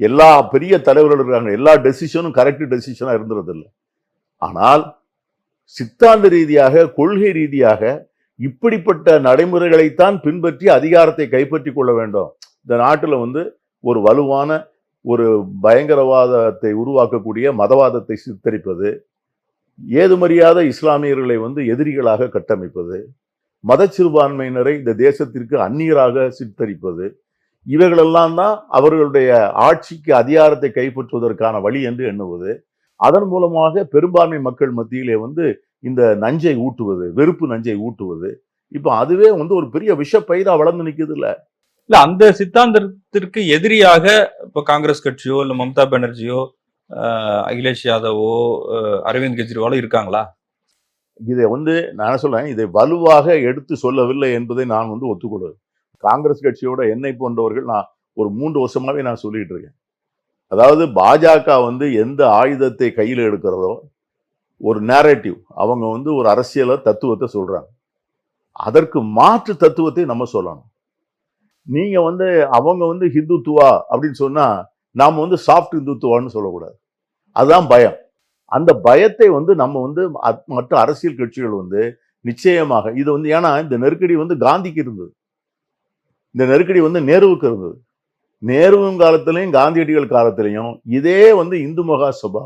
எல்லா பெரிய தலைவர்கள் இருக்காங்க, எல்லா டெசிஷனும் கரெக்ட் டெசிஷனா இருந்துறதில்லை. ஆனால் சித்தாந்த ரீதியாக, கொள்கை ரீதியாக இப்படிப்பட்ட நடைமுறைகளைத்தான் பின்பற்றி அதிகாரத்தை கைப்பற்றி கொள்ள வேண்டும். இந்த நாட்டில் வந்து ஒரு வலுவான ஒரு பயங்கரவாதத்தை உருவாக்கக்கூடிய மதவாதத்தை சித்தரிப்பது, ஏதுமறியாத இஸ்லாமியர்களை வந்து எதிரிகளாக கட்டமைப்பது, மத சிறுபான்மையினரை இந்த தேசத்திற்கு அந்நியராக சித்தரிப்பது, இவைகளெல்லாம் தான் அவர்களுடைய ஆட்சிக்கு அதிகாரத்தை கைப்பற்றுவதற்கான வழி என்று எண்ணுவது. அதன் மூலமாக பெரும்பான்மை மக்கள் மத்தியிலே வந்து இந்த நஞ்சை ஊட்டுவது, வெறுப்பு நஞ்சை ஊட்டுவது. இப்ப அதுவே வந்து ஒரு பெரிய விஷப்பயிரா வளர்ந்து நிக்குது இல்ல. அந்த சித்தாந்தத்திற்கு எதிரியாக இப்ப காங்கிரஸ் கட்சியோ இல்ல மம்தா பானர்ஜியோ அகிலேஷ் யாதவோ அரவிந்த் கெஜ்ரிவாலோ இருக்காங்களா? இதை வந்து நான் சொல்றேன், இதை வலுவாக எடுத்து சொல்லவில்லை என்பதை நான் வந்து ஒத்துக்கொள்வேன். காங்கிரஸ் கட்சியோட என்னை போன்றவர்கள் நான் ஒரு 3 வருஷமாவே நான் சொல்லிட்டு இருக்கேன். அதாவது பாஜக வந்து எந்த ஆயுதத்தை கையில் எடுக்கிறதோ, ஒரு நேரேட்டிவ், அவங்க வந்து ஒரு அரசியல தத்துவத்தை சொல்றாங்க, அதற்கு மாற்று தத்துவத்தை நம்ம சொல்லணும். நீங்க வந்து அவங்க வந்து ஹிந்துத்துவா அப்படின்னு சொன்னா நாம வந்து சாஃப்ட் ஹிந்துத்துவான்னு சொல்லக்கூடாது. அதுதான் பயம். அந்த பயத்தை வந்து நம்ம வந்து மற்ற அரசியல் கட்சிகள் வந்து நிச்சயமாக இது வந்து, ஏன்னா இந்த நெருக்கடி வந்து காந்திக்கு இருந்தது, இந்த நெருக்கடி வந்து நேருவுக்கு இருந்தது. நேருவின் காலத்திலையும் காந்தியடிகள் காலத்திலையும் இதே வந்து இந்து மகா சபா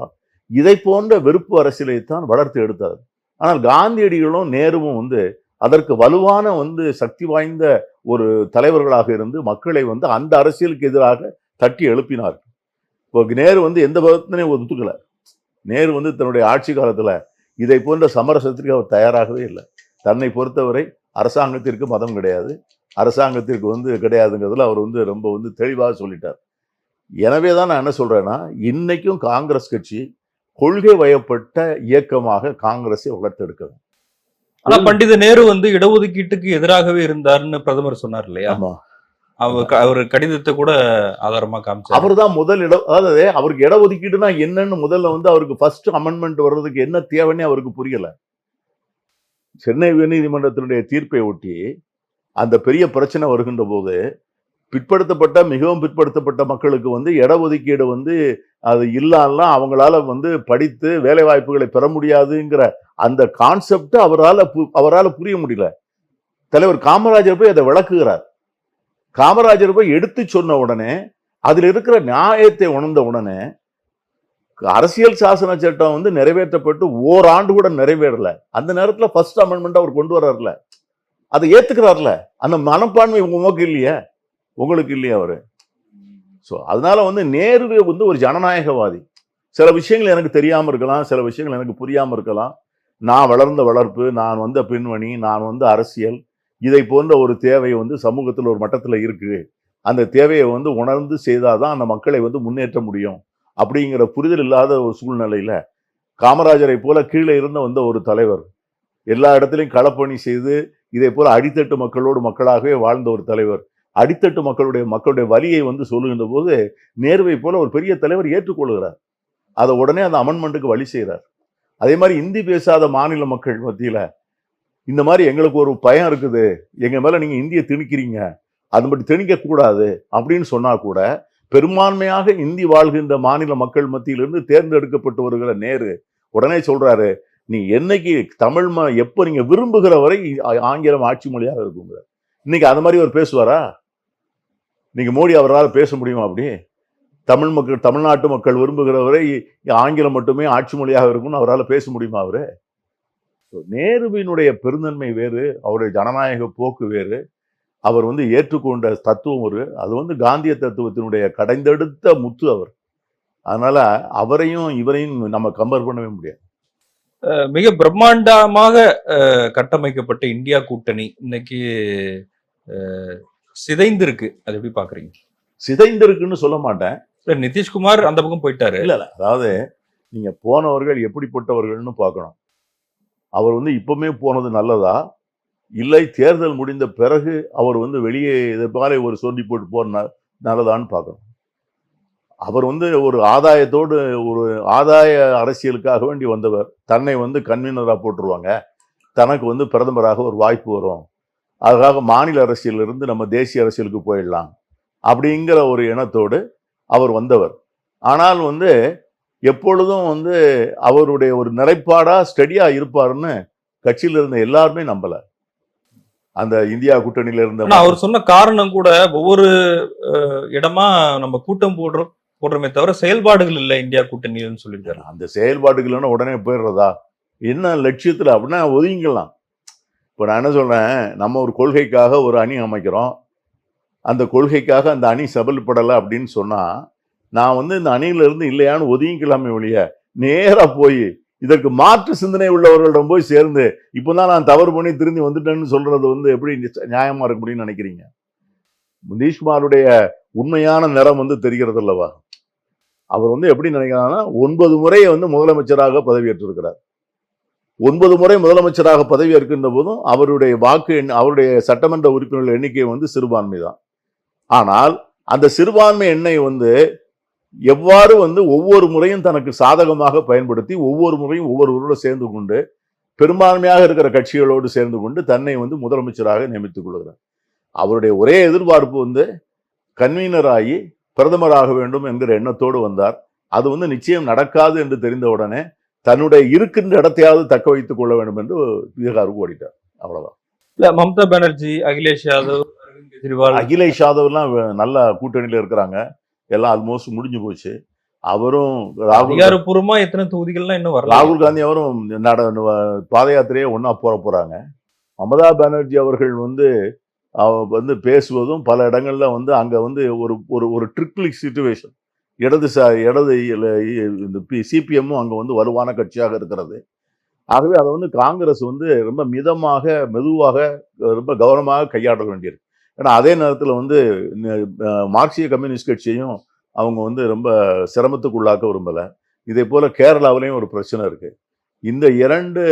இதை போன்ற வெறுப்பு அரசியலைத்தான் வளர்த்து எடுத்தார். ஆனால் காந்தியடிகளும் நேருவும் வந்து அதற்கு வலுவான வந்து சக்தி வாய்ந்த ஒரு தலைவர்களாக இருந்து மக்களை வந்து அந்த அரசியலுக்கு எதிராக தட்டி எழுப்பினார். இப்போ நேரு வந்து எந்த பதத்தினையும் ஒத்துக்கல. நேரு வந்து தன்னுடைய ஆட்சி காலத்துல இதை போன்ற சமரசத்திற்கு அவர் தயாராகவே இல்லை. தன்னை பொறுத்தவரை அரசாங்கத்திற்கு மதம் கிடையாது, அரசாங்கத்திற்கு வந்து கிடையாதுங்கிறதுல அவர் வந்து ரொம்ப வந்து தெளிவாக சொல்லிட்டார். எனவே தான் நான் என்ன சொல்றேன்னா, இன்னைக்கும் காங்கிரஸ் கட்சி கொள்கை வயப்பட்ட இயக்கமாக காங்கிரஸை வளர்த்தெடுக்க. ஆனா பண்டித நேரு வந்து இடஒதுக்கீட்டுக்கு எதிராகவே இருந்தாருன்னு பிரதமர் சொன்னார் இல்லையா? ஆமா, அவர் கடிதத்தை கூட ஆதாரமா காமிச்சார். அவர் தான் முதல் அதாவது அவருக்கு இடஒதுக்கீடுனா என்னன்னு முதல்ல வந்து அவருக்கு ஃபர்ஸ்ட் அமெண்ட்மெண்ட் வர்றதுக்கு என்ன தேவைன்னு அவருக்கு புரியல. சென்னை உயர்நீதிமன்றத்தினுடைய தீர்ப்பை ஒட்டி அந்த பெரிய பிரச்சனை வருகின்ற போது பிற்படுத்தப்பட்ட மிகவும் பிற்படுத்தப்பட்ட மக்களுக்கு வந்து இடஒதுக்கீடு வந்து அது இல்லாமலாம் அவங்களால வந்து படித்து வேலை வாய்ப்புகளை பெற முடியாதுங்கிற அந்த கான்செப்ட் அவரால் புரிய முடியல. தலைவர் காமராஜர் போய் அதை விளக்குகிறார். காமராஜர் போய் எடுத்து சொன்ன உடனே அதில் இருக்கிற நியாயத்தை உணர்ந்த உடனே அரசியல் சாசன சட்டம் வந்து நிறைவேற்றப்பட்டு ஓராண்டு கூட நிறைவேறல. அந்த நேரத்தில் ஃபர்ஸ்ட் அமெண்ட்மெண்ட் அவர் கொண்டு வர்றாருல, அதை ஏத்துக்கிறார்ல. அந்த மனப்பான்மை உங்க இல்லையா, உங்களுக்கு இல்லையா அவரு? ஸோ அதனால வந்து நேரு வந்து ஒரு ஜனநாயகவாதி. சில விஷயங்கள் எனக்கு தெரியாம இருக்கலாம், சில விஷயங்கள் எனக்கு புரியாம இருக்கலாம். நான் வளர்ந்த வளர்ப்பு, நான் வந்த பின்வணி, நான் வந்து அரசியல், இதை போன்ற ஒரு தேவை வந்து சமூகத்தில் ஒரு மட்டத்தில் இருக்கு. அந்த தேவையை வந்து உணர்ந்து செய்தாதான் அந்த மக்களை வந்து முன்னேற்ற முடியும் அப்படிங்கிற புரிதல் இல்லாத ஒரு சூழ்நிலையில காமராஜரை போல கீழே இருந்து வந்த ஒரு தலைவர், எல்லா இடத்திலையும் களப்பணி செய்து இதே போல அடித்தட்டு மக்களோடு மக்களாகவே வாழ்ந்த ஒரு தலைவர், அடித்தட்டு மக்களுடைய வலியை வந்து சொல்லுகின்ற போது நேருவை போல ஒரு பெரிய தலைவர் ஏற்றுக்கொள்கிறார். அதை உடனே அந்த அமெண்ட்மெண்ட்டுக்கு வழி செய்கிறார். அதே மாதிரி இந்தி பேசாத மாநில மக்கள் மத்தியில இந்த மாதிரி எங்களுக்கு ஒரு பயம் இருக்குது, எங்க மேல நீங்க இந்தியை திணிக்கிறீங்க, அது மட்டும் திணிக்க கூடாது அப்படின்னு சொன்னா கூட பெரும்பான்மையாக இந்தி வாழ்கின்ற மாநில மக்கள் மத்தியிலிருந்து தேர்ந்தெடுக்கப்பட்டு வருகிற நேரு உடனே சொல்றாரு, நீ என்னைக்கு தமிழ் எப்ப நீங்க விரும்புகிற வரை ஆங்கிலம் ஆட்சி மொழியாக இருக்குங்க. இன்னைக்கு அந்த மாதிரி அவர் பேசுவாரா? நீங்க மோடி அவரால் பேச முடியுமா? அப்படி தமிழ்நாட்டு மக்கள் விரும்புகிற வரை ஆங்கிலம் மட்டுமே ஆட்சி மொழியாக இருக்கும்னு அவரால் பேச முடியுமா? அவரு நேருவினுடைய பெருந்தன்மை வேறு, அவருடைய ஜனநாயக போக்கு வேறு, அவர் வந்து ஏற்றுக்கொண்ட தத்துவம் ஒரு, அது வந்து காந்திய தத்துவத்தினுடைய கடைந்தெடுத்த முத்து அவர். அதனால அவரையும் இவரையும் நம்ம கம்பேர் பண்ணவே முடியாது. மிக பிரம்மாண்டமாக கட்டமைக்கப்பட்ட இந்தியா கூட்டணி இன்னைக்கு சிதைந்திருக்கு. அது எப்படி பாக்குறீங்க? சிதைந்திருக்குன்னு சொல்ல மாட்டேன். நிதிஷ்குமார் அந்த பக்கம் போயிட்டாரு. இல்ல, அதாவது நீங்க போனவர்கள் எப்படிப்பட்டவர்கள்னு பார்க்கணும். அவர் வந்து இப்பவுமே போனது நல்லதா, இல்லை தேர்தல் முடிந்த பிறகு அவர் வந்து வெளியே இதற்கால ஒரு சொல்லி போட்டு போற நல்லதான்னு பார்க்கணும். அவர் வந்து ஒரு ஆதாயத்தோடு, ஒரு ஆதாய அரசியலுக்காக வேண்டி வந்தவர். தன்னை வந்து கன்வீனராக போட்டுருவாங்க, தனக்கு வந்து பிரதமராக ஒரு வாய்ப்பு வரும், அதுக்காக மாநில அரசியலிருந்து நம்ம தேசிய அரசியலுக்கு போயிடலாம் அப்படிங்கிற ஒரு எண்ணத்தோடு அவர் வந்தவர். ஆனால் வந்து எப்பொழுதும் வந்து அவருடைய ஒரு நிலைப்பாடா ஸ்டடியா இருப்பாருன்னு கட்சியில இருந்த எல்லாருமே நம்பல. அந்த இந்தியா கூட்டணியில இருந்த அவர் சொன்ன காரணம் கூட ஒவ்வொரு இடமா நம்ம கூட்டம் போடுறோமே தவிர செயல்பாடுகள் இல்லை இந்தியா கூட்டணின்னு சொல்லியிருக்காரு. அந்த செயல்பாடுகள் உடனே போயிடுறதா என்ன லட்சியத்துல அப்படின்னா ஒதுங்கிக்கலாம். இப்போ நான் என்ன சொல்றேன், நம்ம ஒரு கொள்கைக்காக ஒரு அணி அமைக்கிறோம், அந்த கொள்கைக்காக அந்த அணி சபல்படலை அப்படின்னு சொன்னா நான் வந்து இந்த அணியில இருந்து இல்லையான்னு ஒதுங்கிக்கலாமே ஒழிய நேரா போய் இதற்கு மாற்று சிந்தனை உள்ளவர்களிடம் போய் சேர்ந்து இப்போதான் நான் தவறு பண்ணி திரும்பி வந்துட்டேன்னு சொல்றது வந்து எப்படி நியாயமா இருக்க முடியும்னு நினைக்கிறீங்க? நிதிஷ்குமாருடைய உண்மையான நிறம் வந்து தெரிகிறது அல்லவா? அவர் வந்து எப்படி நினைக்கிறாங்கன்னா 9 முறை வந்து முதலமைச்சராக பதவியேற்றிருக்கிறார். 9 முறை முதலமைச்சராக பதவியேற்கின்ற போதும் அவருடைய சட்டமன்ற உறுப்பினர்கள் எண்ணிக்கை வந்து சிறுபான்மை தான். ஆனால் அந்த சிறுபான்மை எண்ணை வந்து எவ்வாறு வந்து ஒவ்வொரு முறையும் தனக்கு சாதகமாக பயன்படுத்தி ஒவ்வொரு முறையும் ஒவ்வொருவரோடு சேர்ந்து கொண்டு பெரும்பான்மையாக இருக்கிற கட்சிகளோடு சேர்ந்து கொண்டு தன்னை வந்து முதலமைச்சராக நியமித்துக் கொள்கிறார். அவருடைய ஒரே எதிர்பார்ப்பு வந்து கன்வீனராகி பிரதமராக வேண்டும் என்கிற எண்ணத்தோடு வந்தார். அது வந்து நிச்சயம் நடக்காது என்று தெரிந்தவுடனே தன்னுடைய இருக்கின்ற இடத்தையாவது தக்க வைத்துக் கொள்ள வேண்டும் என்று பீகாருக்கு ஓடிட்டார். அவ்வளவுதான். இல்ல, மம்தா பானர்ஜி, அகிலேஷ் யாதவ், கெஜ்ரிவால், அகிலேஷ் யாதவ்லாம் நல்ல கூட்டணியில இருக்கிறாங்க, எல்லாம் ஆல்மோஸ்ட் முடிஞ்சு போச்சு. அவரும் அதிகாரப்பூர்வமா எத்தனை தொகுதிகள்லாம் இன்னும் வரல. ராகுல் காந்தி அவரும் பாத யாத்திரையே ஒன்னா போறாங்க. மமதா பானர்ஜி அவர்கள் வந்து பேசுவதும் பல இடங்கள்ல வந்து அங்க வந்து ஒரு ட்ரிக்கிள் சிச்சுவேஷன். இடது சிபிஎம்மும் அங்க வந்து வலுவான கட்சியாக இருக்கிறது. ஆகவே அதை வந்து காங்கிரஸ் வந்து ரொம்ப மிதமாக, மெதுவாக, ரொம்ப கவனமாக கையாட வேண்டியிருக்கு. ஏன்னா அதே நேரத்தில் வந்து மார்க்சிய கம்யூனிஸ்ட் கட்சியையும் அவங்க வந்து ரொம்ப சிரமத்துக்குள்ளாக்க விரும்பலை. இதே போல கேரளாவிலையும் ஒரு பிரச்சனை இருக்கு. இந்த 2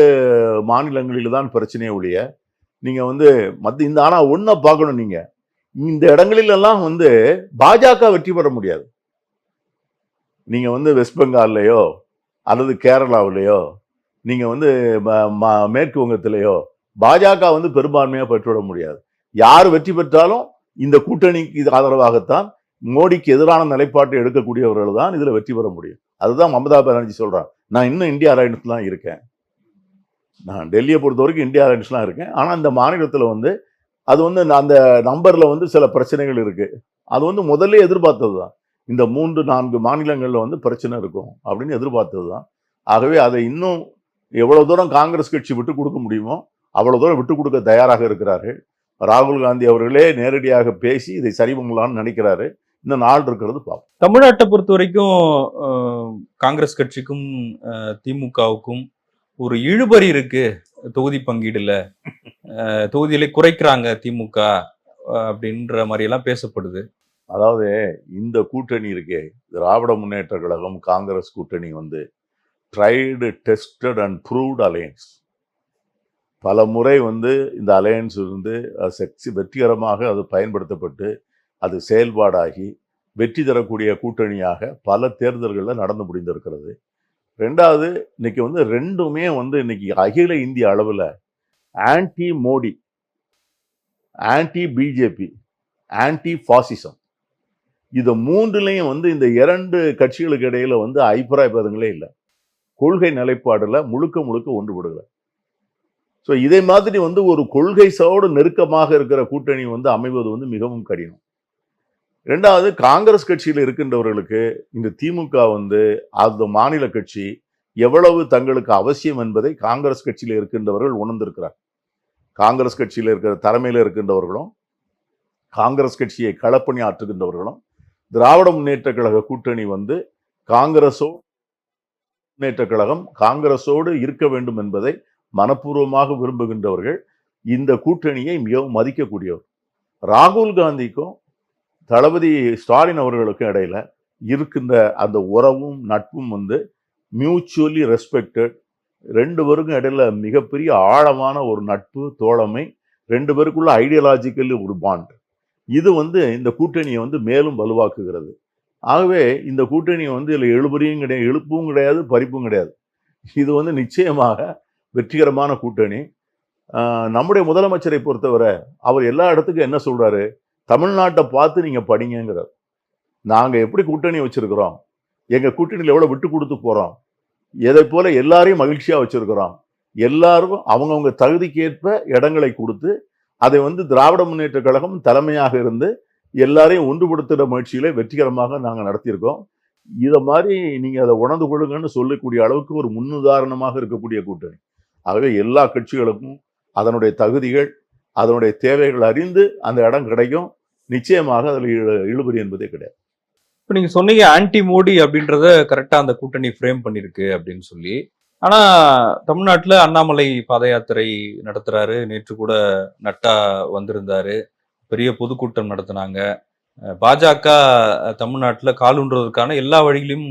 மாநிலங்களில் தான் பிரச்சனையே ஒழிய நீங்க வந்து இந்த ஆனா ஒன்ன பார்க்கணும், நீங்க இந்த இடங்களிலெல்லாம் வந்து பாஜக வெற்றி பெற முடியாது. நீங்க வந்து வெஸ்ட் பெங்கால்லையோ அல்லது கேரளாவிலேயோ நீங்க வந்து மேற்கு வங்கத்திலேயோ பாஜக வந்து பெரும்பான்மையா பெற்றுவிட முடியாது. யார் வெற்றி பெற்றாலும் இந்த கூட்டணிக்கு ஆதரவாகத்தான், மோடிக்கு எதிரான நிலைப்பாட்டை எடுக்கக்கூடியவர்கள் தான் இதுல வெற்றி பெற முடியும். அதுதான் மமதா பானர்ஜி சொல்றாங்க. நான் இன்னும் இந்தியா அலையன்ஸ் தான் இருக்கேன், நான் டெல்லியை பொறுத்த வரைக்கும் இந்தியா அலையன்ஸ்லாம் இருக்கேன். ஆனா இந்த மாநிலத்தில் வந்து அது வந்து அந்த நம்பர்ல வந்து சில பிரச்சனைகள் இருக்கு. அது வந்து முதல்ல எதிர்பார்த்தது தான். இந்த 3-4 மாநிலங்கள்ல வந்து பிரச்சனை இருக்கும் அப்படின்னு எதிர்பார்த்தது தான். ஆகவே அதை இன்னும் எவ்வளவு தூரம் காங்கிரஸ் கட்சி விட்டு கொடுக்க முடியுமோ அவ்வளவு தூரம் விட்டு கொடுக்க தயாராக இருக்கிறார்கள். ராகுல் காந்தி அவர்களே நேரடியாக பேசி இதை சரி பண்ணலாம்னு நினைக்கிறாரு. இந்த நாள் இருக்கிறது பார்ப்போம். தமிழ்நாட்டை பொறுத்த வரைக்கும் காங்கிரஸ் கட்சிக்கும் திமுகவுக்கும் ஒரு இழுபறி இருக்கு. தொகுதி பங்கீடுல தொகுதியிலே குறைக்கிறாங்க திமுக அப்படின்ற மாதிரி எல்லாம் பேசப்படுது. அதாவது இந்த கூட்டணி இருக்கே, திராவிட முன்னேற்ற கழகம் காங்கிரஸ் கூட்டணி வந்து tried tested and proved alliance. பல முறை வந்து இந்த அலையன்ஸ் வந்து வெற்றிகரமாக அது பயன்படுத்தப்பட்டு அது செயல்பாடாகி வெற்றி தரக்கூடிய கூட்டணியாக பல தேர்தல்களில் நடந்து முடிந்திருக்கிறது. ரெண்டாவது, இன்னைக்கு வந்து ரெண்டுமே வந்து இன்னைக்கு அகில இந்திய அளவில் anti Modi, anti BJP, anti பாசிசம், இது மூன்றுலையும் வந்து இந்த 2 கட்சிகளுக்கு இடையில வந்து அபிப்பிராய பேதங்களே இல்லை. கொள்கை நிலைப்பாடுல முழுக்க ஒன்றுபடுகிற. ஸோ இதே மாதிரி வந்து ஒரு கொள்கையோடு நெருக்கமாக இருக்கிற கூட்டணி வந்து அமைவது வந்து மிகவும் கடினம். ரெண்டாவது, காங்கிரஸ் கட்சியில் இருக்கின்றவர்களுக்கு இந்த திமுக வந்து அந்த மாநில கட்சி எவ்வளவு தங்களுக்கு அவசியம் என்பதை காங்கிரஸ் கட்சியில் இருக்கின்றவர்கள் உணர்ந்திருக்கிறார். காங்கிரஸ் கட்சியில் இருக்கிற தலைமையில் இருக்கின்றவர்களும் காங்கிரஸ் கட்சியை களப்பணி ஆற்றுகின்றவர்களும் திராவிட முன்னேற்ற கழக கூட்டணி வந்து முன்னேற்ற கழகம் காங்கிரஸோடு இருக்க வேண்டும் என்பதை மனப்பூர்வமாக விரும்புகின்றவர்கள் இந்த கூட்டணியை மிகவும் மதிக்கக்கூடியவர். ராகுல் காந்திக்கும் தளபதி ஸ்டாலின் அவர்களுக்கும் இடையில இருக்கின்ற அந்த உறவும் நட்பும் வந்து மியூச்சுவலி ரெஸ்பெக்டட். 2 பேருக்கும் இடையில மிகப்பெரிய ஆழமான ஒரு நட்பு, தோழமை, 2 பேருக்குள்ள ஐடியாலஜிக்கல் ஒரு பாண்ட். இது வந்து இந்த கூட்டணியை வந்து மேலும் வலுவாக்குகிறது. ஆகவே இந்த கூட்டணி வந்து இதில் எழுபறியும் கிடையாது, எழுப்பும் கிடையாது, பறிப்பும் கிடையாது. இது வந்து நிச்சயமாக வெற்றிகரமான கூட்டணி. நம்முடைய முதலமைச்சரை பொறுத்தவரை அவர் எல்லா இடத்துக்கும் என்ன சொல்றாரு, தமிழ்நாட்டை பார்த்து நீங்க படிங்கிறார். நாங்க எப்படி கூட்டணி வச்சிருக்கிறோம், எங்க கூட்டணியில் எவ்வளவு விட்டு கொடுத்து போறோம், எதை போல எல்லாரையும் மகிழ்ச்சியா வச்சிருக்கிறோம், எல்லாருக்கும் அவங்கவுங்க தகுதிக்கேற்ப இடங்களை கொடுத்து அதை வந்து திராவிட முன்னேற்ற கழகம் தலைமையாக இருந்து எல்லாரையும் ஒன்றுபடுத்துகிற முயற்சிகளை வெற்றிகரமாக நாங்கள் நடத்தியிருக்கோம். இதை மாதிரி நீங்க அதை உணர்ந்து கொள்ளுங்கன்னு சொல்லக்கூடிய அளவுக்கு ஒரு முன்னுதாரணமாக இருக்கக்கூடிய கூட்டணி. ஆகவே எல்லா கட்சிகளுக்கும் அதனுடைய தகுதிகள், அதனுடைய தேவைகள் அறிந்து அந்த இடம் கிடைக்கும். நிச்சயமாக அதில் இழுபறி என்பதே கிடையாது. இப்போ நீங்க சொன்னீங்க ஆன்டி மோடி அப்படின்றத கரெக்டா அந்த கூட்டணி ஃப்ரேம் பண்ணிருக்கு அப்படின்னு சொல்லி. ஆனா தமிழ்நாட்டுல அண்ணாமலை பாத யாத்திரை நடத்துறாரு. நேற்று கூட நட்டா வந்திருந்தாரு, பெரிய பொதுக்கூட்டம் நடத்தினாங்க. பாஜக தமிழ்நாட்டுல காலூன்றதற்கான எல்லா வழிகளையும்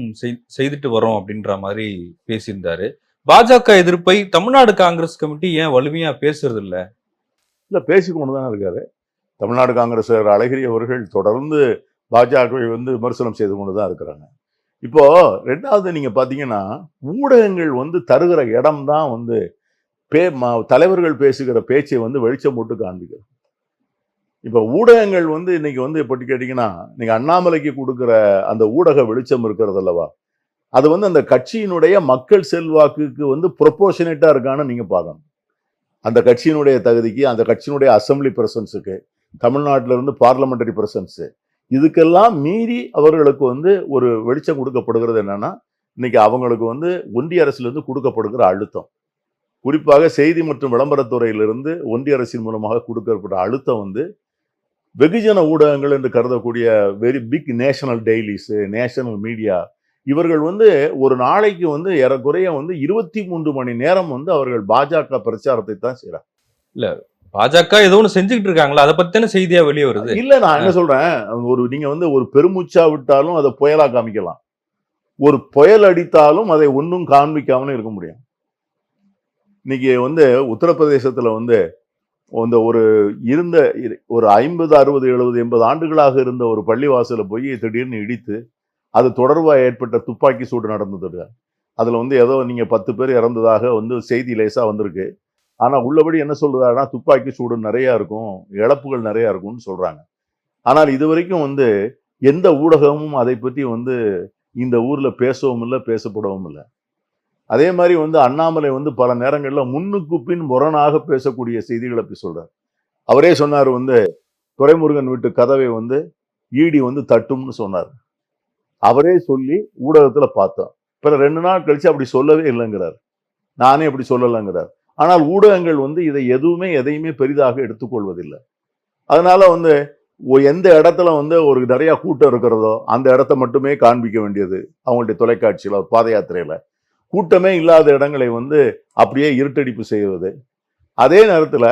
செய்துட்டு வரோம் அப்படின்ற மாதிரி பேசியிருந்தாரு. பாஜக எதிர்ப்பை தமிழ்நாடு காங்கிரஸ் கமிட்டி ஏன் வலிமையா பேசுறது இல்ல? பேசிக்கொண்டுதான் இருக்காரு. தமிழ்நாடு காங்கிரஸ் அழகிரி அவர்கள் தொடர்ந்து பாஜகவை வந்து விமர்சனம் செய்து கொண்டுதான் இருக்கிறாங்க. இப்போ ரெண்டாவது நீங்க பாத்தீங்கன்னா, ஊடகங்கள் வந்து தருகிற இடம் தான் வந்து தலைவர்கள் பேசுகிற பேச்சை வந்து வெளிச்சம் போட்டு காண்பிக்கிறது. இப்ப ஊடகங்கள் வந்து இன்னைக்கு வந்து எப்படி கேட்டீங்கன்னா, நீங்க அண்ணாமலைக்கு கொடுக்கிற அந்த ஊடக வெளிச்சம் இருக்கிறது அல்லவா, அது வந்து அந்த கட்சியினுடைய மக்கள் செல்வாக்குக்கு வந்து ப்ரொபோர்ஷனேட்டா இருக்கான்னு நீங்க பார்க்கணும். அந்த கட்சியினுடைய தகுதிக்கு, அந்த கட்சியினுடைய அசம்பிளி பிரசன்ஸுக்கு, தமிழ்நாட்டில இருந்து பார்லிமெண்டரி பிரசன்ஸ், இதுக்கெல்லாம் மீறி அவர்களுக்கு வந்து ஒரு வெளிச்சம் கொடுக்கப்படுகிறது. என்னன்னா, இன்னைக்கு அவங்களுக்கு வந்து ஒன்றிய அரசிலிருந்து கொடுக்கப்படுகிற அழுத்தம், குறிப்பாக செய்தி மற்றும் விளம்பரத்துறையிலிருந்து ஒன்றிய அரசின் மூலமாக கொடுக்கப்பட்ட அழுத்தம் வந்து வெகுஜன ஊடகங்கள் என்று கருதக்கூடிய very big national dailies, national media, இவர்கள் வந்து ஒரு நாளைக்கு வந்து ஏறக்குறைய வந்து 23 மணி நேரம் வந்து அவர்கள் பாஜக பிரச்சாரத்தை தான் செய்யறாங்க. இல்ல பாஜக ஏதோ ஒண்ணு செஞ்சுக்கிட்டு இருக்காங்களா, அதை பத்தின செய்தியா வெளியே வருது. இல்ல, நான் என்ன சொல்றேன், நீங்க ஒரு பெருமூச்சா விட்டாலும் அதை புயலா காமிக்கலாம், ஒரு புயல் அடித்தாலும் அதை ஒன்றும் காண்பிக்காமலும் இருக்க முடியும். இன்னைக்கு உத்தரப்பிரதேசத்துல ஒரு இருந்த ஒரு 50, 60, 70, 80 ஆண்டுகளாக இருந்த ஒரு பள்ளிவாசல போய் திடீர்னு இடித்து அது தொடர்பாக ஏற்பட்ட துப்பாக்கி சூடு நடந்தது. அதுல ஏதோ நீங்க 10 பேர் இறந்ததாக செய்தி லேசா வந்திருக்கு. ஆனா உள்ளபடி என்ன சொல்றாருன்னா, துப்பாக்கி சூடு நிறைய இருக்கும், இழப்புகள் நிறைய இருக்கும்னு சொல்றாங்க. ஆனால் இதுவரைக்கும் எந்த ஊடகமும் அதை பற்றி இந்த ஊர்ல பேசவும் இல்லை, பேசப்படவும் இல்லை. அதே மாதிரி அண்ணாமலை பல நேரங்கள்ல முன்னுக்கு பின் முரணாக பேசக்கூடிய செய்திகளை போய் சொல்றாரு. அவரே சொன்னார், துரைமுருகன் வீட்டு கதவை ஈடி தட்டும்னு சொன்னார். அவரே சொல்லி ஊடகத்துல பார்த்தோம். பிற 2 நாள் கழிச்சு அப்படி சொல்லவே இல்லைங்கிறார், நானே அப்படி சொல்லலைங்கிறார். ஆனால் ஊடகங்கள் இதை எதையுமே பெரிதாக எடுத்துக்கொள்வதில்லை. அதனால எந்த இடத்துல ஒரு நிறைய கூட்டம் இருக்கிறதோ அந்த இடத்த மட்டுமே காண்பிக்க வேண்டியது அவங்களுடைய தொலைக்காட்சியில, பாத யாத்திரையில. கூட்டமே இல்லாத இடங்களை அப்படியே இருட்டடிப்பு செய்வது. அதே நேரத்துல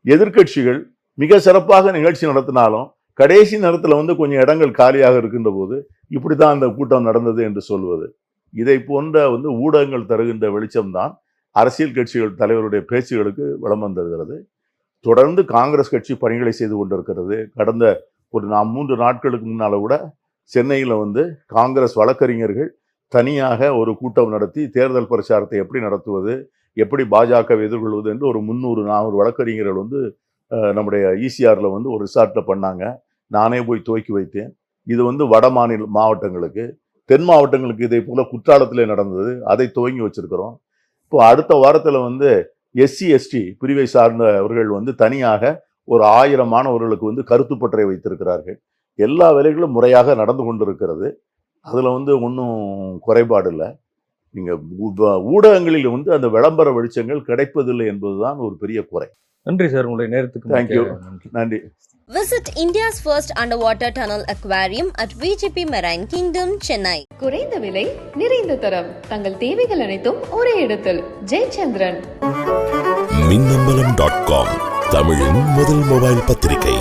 எதிர்க்கட்சிகள் மிக சிறப்பாக நிகழ்ச்சி நடத்தினாலும் கடைசி நேரத்துல கொஞ்சம் இடங்கள் காலியாக இருக்கின்ற போது இப்படித்தான் அந்த கூட்டம் நடந்தது என்று சொல்வது. இதை போன்ற ஊடகங்கள் தருகின்ற வெளிச்சம்தான் அரசியல் கட்சிகள் தலைவருடைய பேச்சுகளுக்கு விளம்பரம் தருகிறது. தொடர்ந்து காங்கிரஸ் கட்சி பணிகளை செய்து கொண்டிருக்கிறது. கடந்த ஒரு 3 நாட்களுக்கு முன்னால கூட சென்னையில் காங்கிரஸ் வழக்கறிஞர்கள் தனியாக ஒரு கூட்டம் நடத்தி தேர்தல் பிரச்சாரத்தை எப்படி நடத்துவது, எப்படி பாஜகவை எதிர்கொள்வது என்று ஒரு 300-400 வழக்கறிஞர்கள் நம்முடைய ஈசிஆர்ல ஒரு ரிசார்ட்ல பண்ணாங்க. நானே போய் துவக்கி வைத்தேன். இது வட மாவட்டங்களுக்கு, தென் மாவட்டங்களுக்கு இதே போல குற்றாலத்திலே நடந்தது, அதை துவங்கி வச்சிருக்கிறோம். இப்போ அடுத்த வாரத்தில் SC/ST பிரிவை சார்ந்தவர்கள் தனியாக ஒரு 1000 மாணவர்களுக்கு கருத்துப்பட்டறை வைத்திருக்கிறார்கள். எல்லா வேலைகளும் முறையாக நடந்து கொண்டிருக்கிறது. அதுல ஒன்றும் குறைபாடு இல்லை. நீங்க ஊடகங்களில் அந்த விளம்பர வெளிச்சங்கள் கிடைப்பதில்லை என்பதுதான் ஒரு பெரிய குறை. நன்றி சார், உங்களுடைய நேரத்துக்கு. தேங்க்யூ, நன்றி. Visit India's first underwater tunnel aquarium at VGP Marine Kingdom, Chennai. குறைந்த விலை, நிறைந்த தரம், தங்கள் தேவைகள் அனைத்தும் ஒரே இடத்தில். ஜெயச்சந்திரன். மின்னம்பலம்.com, தமிழின் முதல் மொபைல் பத்திரிகை.